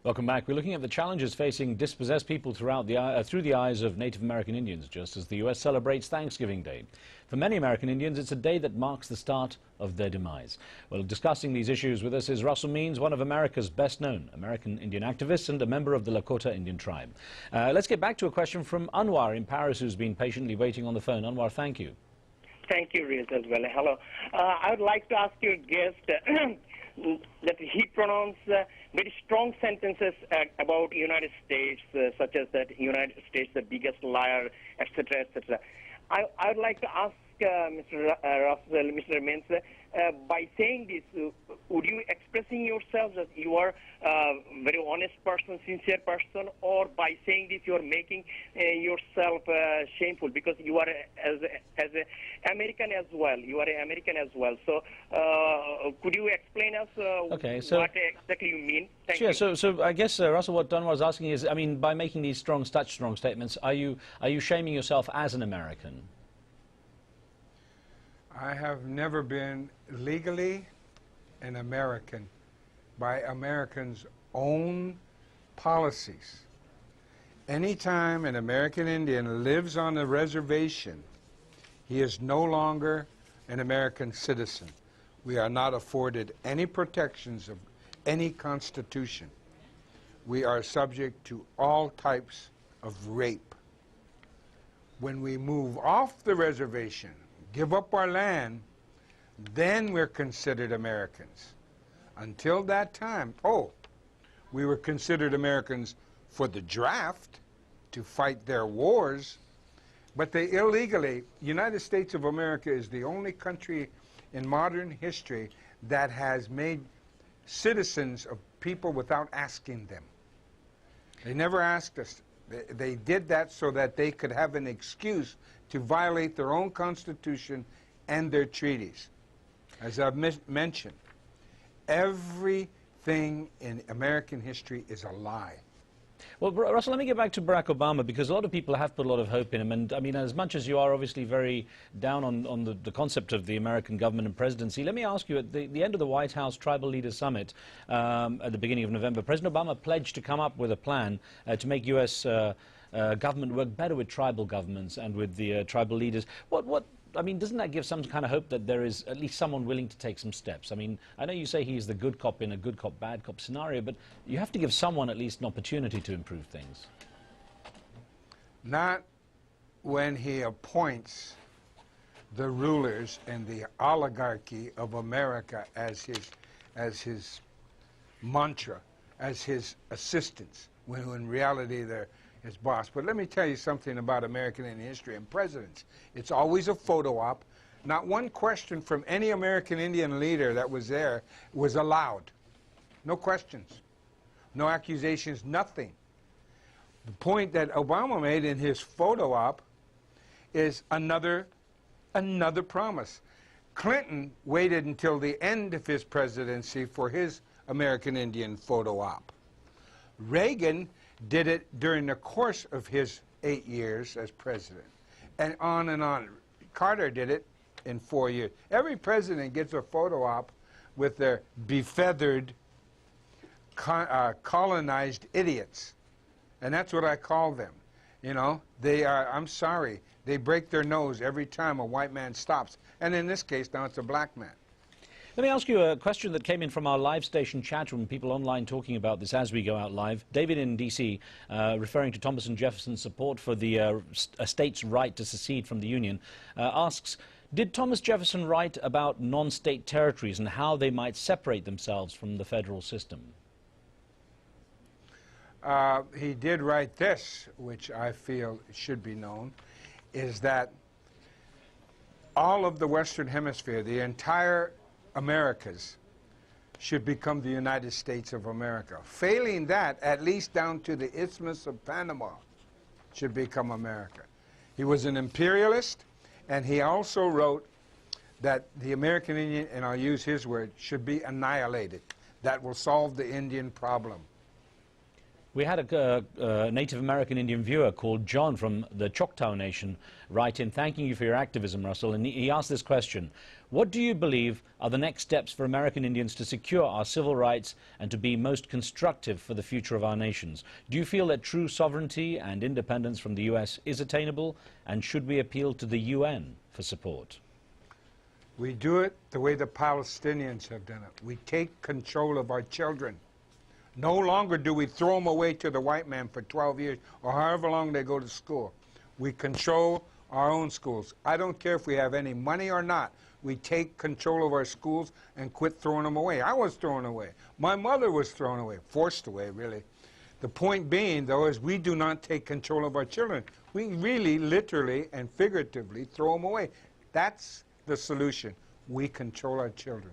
Welcome back. We're looking at the challenges facing dispossessed people through the eyes of Native American Indians, just as the U.S. celebrates Thanksgiving Day. For many American Indians, it's a day that marks the start of their demise. Well, discussing these issues with us is Russell Means, one of America's best-known American Indian activists and a member of the Lakota Indian tribe. Let's get back to a question from Anwar in Paris, who's been patiently waiting on the phone. Anwar, thank you. Thank you, Riz, as well. Hello. I would like to ask your guest that he pronounced very strong sentences about United States, such as that United States the biggest liar, etc., etc. I would like to ask Mr. Russell, Mr. Means, by saying this, would you expressing yourself that you are a very honest person, sincere person, or by saying this you are making yourself shameful because you are as an American as well. You are an American as well. So could you explain us what exactly you mean? Thank you. So I guess Russell, what Don was asking is, I mean, by making these such strong statements, are you shaming yourself as an American? I have never been legally an American by Americans' own policies. Anytime an American Indian lives on a reservation, he is no longer an American citizen. We are not afforded any protections of any constitution. We are subject to all types of rape. When we move off the reservation, give up our land, then we're considered Americans. Until that time, we were considered Americans for the draft to fight their wars, but they illegally, United States of America is the only country in modern history that has made citizens of people without asking them. They never asked us. They did that so that they could have an excuse to violate their own constitution and their treaties. As I've mentioned, everything in American history is a lie. Well, Russell, let me get back to Barack Obama, because a lot of people have put a lot of hope in him. And I mean, as much as you are obviously very down on the concept of the American government and presidency, let me ask you, at the end of the White House Tribal Leaders Summit at the beginning of November, President Obama pledged to come up with a plan to make U.S. Government work better with tribal governments and with the tribal leaders. I mean, doesn't that give some kind of hope that there is at least someone willing to take some steps? I mean, I know you say he's the good cop in a good cop, bad cop scenario, but you have to give someone at least an opportunity to improve things. Not when he appoints the rulers and the oligarchy of America as his mantra, as his assistants, when in reality they're his boss. But let me tell you something about American Indian history and presidents. It's always a photo op. Not one question from any American Indian leader that was there was allowed. No questions, no accusations, nothing. The point that Obama made in his photo op is another promise. Clinton waited until the end of his presidency for his American Indian photo op. Reagan did it during the course of his 8 years as president, and on and on. Carter did it in 4 years. Every president gets a photo op with their befeathered, colonized idiots, and that's what I call them. You know, they are, I'm sorry, they break their nose every time a white man stops, and in this case, now it's a black man. Let me ask you a question that came in from our live station chat room, people online talking about this as we go out live. David in D.C., referring to Thomas and Jefferson's support for the a state's right to secede from the Union, asks, did Thomas Jefferson write about non-state territories and how they might separate themselves from the federal system? He did write this, which I feel should be known, is that all of the Western Hemisphere, the entire Americas, should become the United States of America. Failing that, at least down to the Isthmus of Panama, should become America. He was an imperialist, and he also wrote that the American Indian, and I'll use his word, should be annihilated. That will solve the Indian problem. We had a Native American Indian viewer called John from the Choctaw Nation write in thanking you for your activism, Russell, and he asked this question. What do you believe are the next steps for American Indians to secure our civil rights and to be most constructive for the future of our nations? Do you feel that true sovereignty and independence from the U.S. is attainable, and should we appeal to the UN for support? We do it the way the Palestinians have done it. We take control of our children. No longer do we throw them away to the white man for 12 years or however long they go to school. We control our own schools. I don't care if we have any money or not. We take control of our schools and quit throwing them away. I was thrown away. My mother was thrown away, forced away, really. The point being, though, is we do not take control of our children. We really, literally, and figuratively throw them away. That's the solution. We control our children.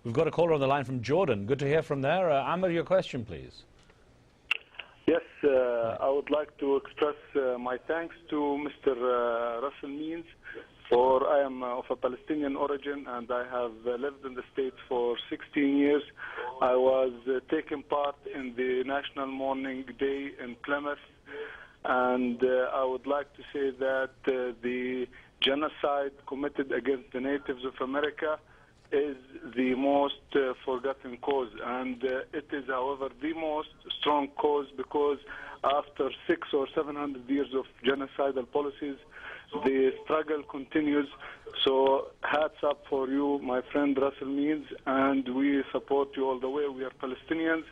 We've got a caller on the line from Jordan. Good to hear from there. Amr, your question, please. Yes, I would like to express my thanks to Mr. Russell Means, for I am of a Palestinian origin and I have lived in the States for 16 years. I was taking part in the National Mourning Day in Plymouth, and I would like to say that the genocide committed against the natives of America is the most forgotten cause, and it is, however, the most strong cause, because after 600 or 700 years of genocidal policies, the struggle continues. So hats up for you, my friend Russell Means, and we support you all the way. We are Palestinians,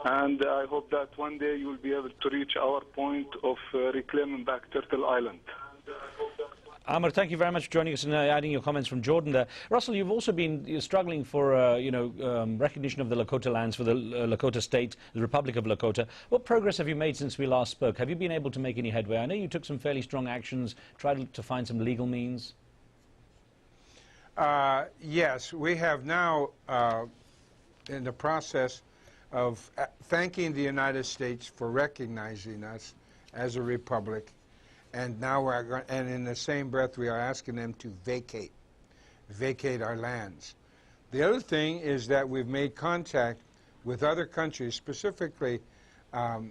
and I hope that one day you will be able to reach our point of reclaiming back Turtle Island. Amr, thank you very much for joining us and adding your comments from Jordan there. Russell, you've also been struggling for recognition of the Lakota lands for the Lakota state, the Republic of Lakota. What progress have you made since we last spoke? Have you been able to make any headway? I know you took some fairly strong actions, tried to find some legal means. Yes, we have now, in the process of thanking the United States for recognizing us as a republic. And now we're going, and in the same breath, we are asking them to vacate our lands. The other thing is that we've made contact with other countries, specifically a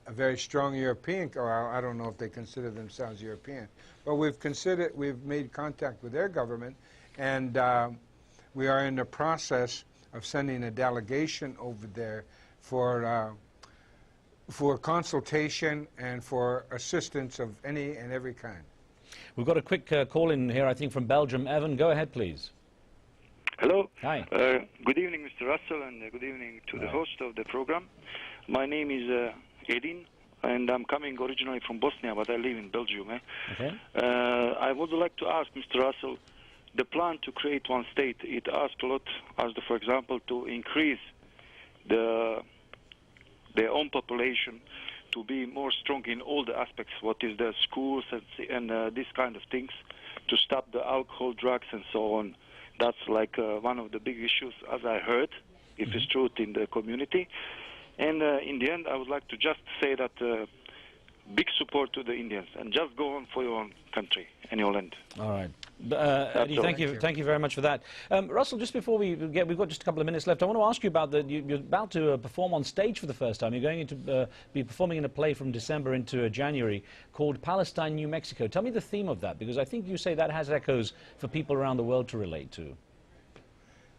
very strong European, or I don't know if they consider themselves European, but we've made contact with their government, and we are in the process of sending a delegation over there for consultation and for assistance of any and every kind. We've got a quick call in here, I think, from Belgium. Evan, go ahead, please. Hello. Hi. Good evening, Mr. Russell, and good evening to the host of the program. My name is Edin, and I'm coming originally from Bosnia, but I live in Belgium. Okay. I would like to ask Mr. Russell, the plan to create one state, it asks a lot, for example, to increase their own population, to be more strong in all the aspects, what is the schools and these kind of things, to stop the alcohol, drugs, and so on. That's like one of the big issues, as I heard, if it's truth in the community. And in the end, I would like to just say that big support to the Indians, and just go on for your own country and your land. All right. Eddie, thank you very much for that. Russell, just before we've got just a couple of minutes left, I want to ask you about you're about to perform on stage for the first time. You're going to be performing in a play from December into January called Palestine, New Mexico. Tell me the theme of that, because I think you say that has echoes for people around the world to relate to.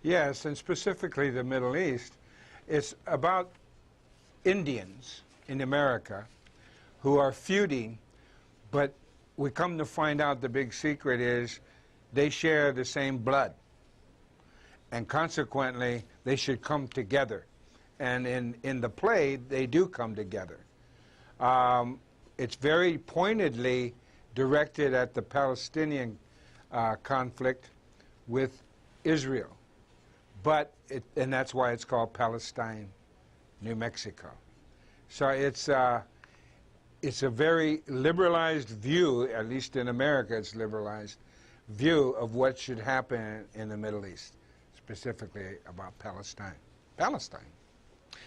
Yes, and specifically the Middle East. It's about Indians in America who are feuding, but we come to find out the big secret is they share the same blood, and consequently they should come together. And in the play, they do come together. It's very pointedly directed at the Palestinian conflict with Israel, and that's why it's called Palestine, New Mexico. So it's a very liberalized view, at least in America it's liberalized, view of what should happen in the Middle East, specifically about Palestine.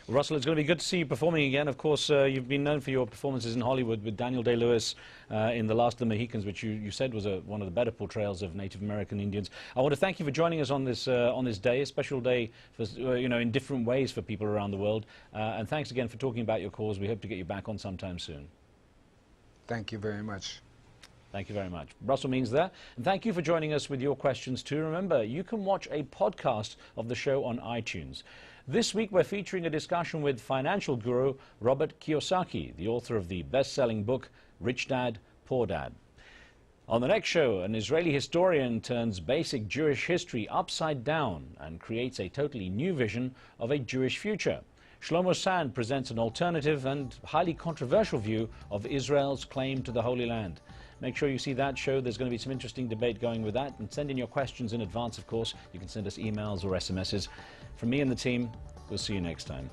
Russell, it's going to be good to see you performing again. Of course, you've been known for your performances in Hollywood with Daniel Day-Lewis in The Last of the Mohicans, which you said was one of the better portrayals of Native American Indians. I want to thank you for joining us on this day, a special day for, in different ways for people around the world. And thanks again for talking about your cause. We hope to get you back on sometime soon. Thank you very much. Thank you very much. Russell Means there. And thank you for joining us with your questions too. Remember, you can watch a podcast of the show on iTunes. This week we're featuring a discussion with financial guru Robert Kiyosaki, the author of the best-selling book Rich Dad, Poor Dad. On the next show, an Israeli historian turns basic Jewish history upside down and creates a totally new vision of a Jewish future. Shlomo Sand presents an alternative and highly controversial view of Israel's claim to the Holy Land. Make sure you see that show. There's going to be some interesting debate going with that. And send in your questions in advance, of course. You can send us emails or SMSs. From me and the team, we'll see you next time.